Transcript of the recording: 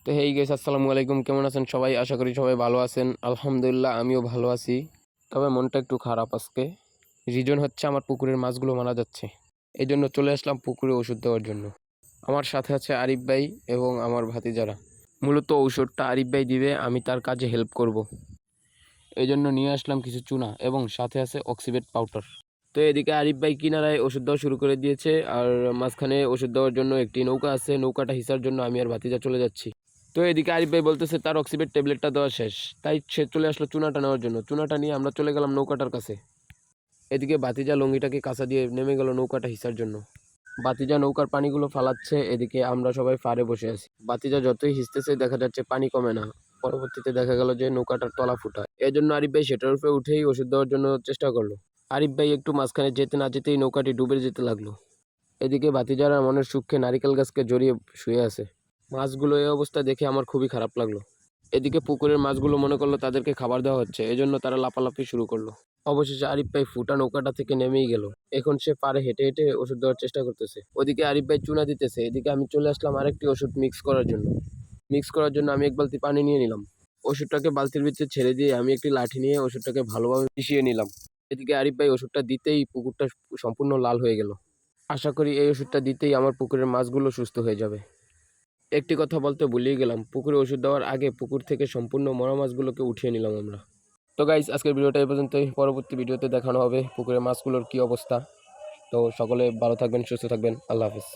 তো hey guys, আসসালামু আলাইকুম। কেমন আছেন সবাই? আশা করি সবাই ভালো আছেন। আলহামদুলিল্লাহ আমিও ভালো আছি। তবে মনটা একটু খারাপ আজকে। রিজন হচ্ছে আমার পুকুরের মাছগুলো মারা যাচ্ছে। এই জন্য চলে আসলাম পুকুরে ওষুধ দেওয়ার জন্য। আমার সাথে আছে আরিফ ভাই এবং আমার ভাতিজারা। মূলত ঔষধটা আরিফ ভাই দিবে, আমি তার কাজে হেল্প করব। এই জন্য নিয়ে আসলাম কিছু চুনা এবং সাথে আছে অক্সিবেট পাউডার। তো এদিকে আরিফ ভাই কিনারায় ওষুধ দেওয়া শুরু করে দিয়েছে, আর মাঝখানে ওষুধ দেওয়ার জন্য একটি নৌকা আছে। নৌকাটা হিসার জন্য আমি আর ভাতিজা চলে যাচ্ছি। তো এদিকে আরিফ ভাই বলতেছে তার অক্সিবেট ট্যাবলেটটা দেওয়া শেষ, তাই সে চলে আসলো চুনাটা নেওয়ার জন্য। চুনাটা নিয়ে আমরা চলে গেলাম নৌকাটার কাছে। এদিকে ভাতিজা লঙ্গিটাকে কাঁচা দিয়ে নেমে গেল নৌকাটা হিসার জন্য। ভাতিজা নৌকার পানিগুলো ফালাচ্ছে, এদিকে আমরা সবাই ফারে বসে আছি। ভাতিজা যতই হিসতেছে দেখা যাচ্ছে পানি কমে না। পরবর্তীতে দেখা গেল যে নৌকাটার তলা ফুটা। এই জন্য আরিফ ভাই সেটার উপরে উঠেই ওষুধ দেওয়ার জন্য চেষ্টা করলো। আরিফ ভাই একটু মাঝখানে যেতে না যেতেই নৌকাটি ডুবে যেতে লাগলো। এদিকে ভাতিজারা মনের সুখে নারিকেল গাছকে জড়িয়ে শুয়ে আছে। মাছগুলো এই অবস্থা দেখে আমার খুবই খারাপ লাগলো। এদিকে পুকুরের মাছগুলো মনে করলো তাদেরকে খাবার দেওয়া হচ্ছে, এজন্য তারা লাফালাফি শুরু করলো। অবশেষে আরিফ ভাই ফুটা নৌকাটা থেকে নেমেই গেল। এখন সে পাড়ে হেঁটে হেঁটে ওষুধ দেওয়ার চেষ্টা করতেছে। ওদিকে আরিফ ভাই চুনা দিতেছে, এদিকে আমি চলে আসলাম আরেকটি ওষুধ মিক্স করার জন্য আমি এক বালতি পানি নিয়ে নিলাম। ওষুধটাকে বালতির ভিতরে ছেড়ে দিয়ে আমি একটি লাঠি নিয়ে ওষুধটাকে ভালোভাবে মিশিয়ে নিলাম। এদিকে আরিফ ভাই ওষুধটা দিতেই পুকুরটা সম্পূর্ণ লাল হয়ে গেল। আশা করি এই ওষুধটা দিতেই আমার পুকুরের মাছগুলো সুস্থ হয়ে যাবে। একটি কথা বলতে ভুলেই গেলাম, পুকুরে ওষুধ দেওয়ার আগে পুকুর থেকে সম্পূর্ণ মরা মাছগুলোকে উঠিয়ে নিলাম আমরা। তো গাইস, আজকের ভিডিওটা এই পর্যন্তই। পরবর্তী ভিডিওতে দেখানো হবে পুকুরের মাছগুলোর কী অবস্থা। তো সকলে ভালো থাকবেন, সুস্থ থাকবেন। আল্লাহ হাফিজ।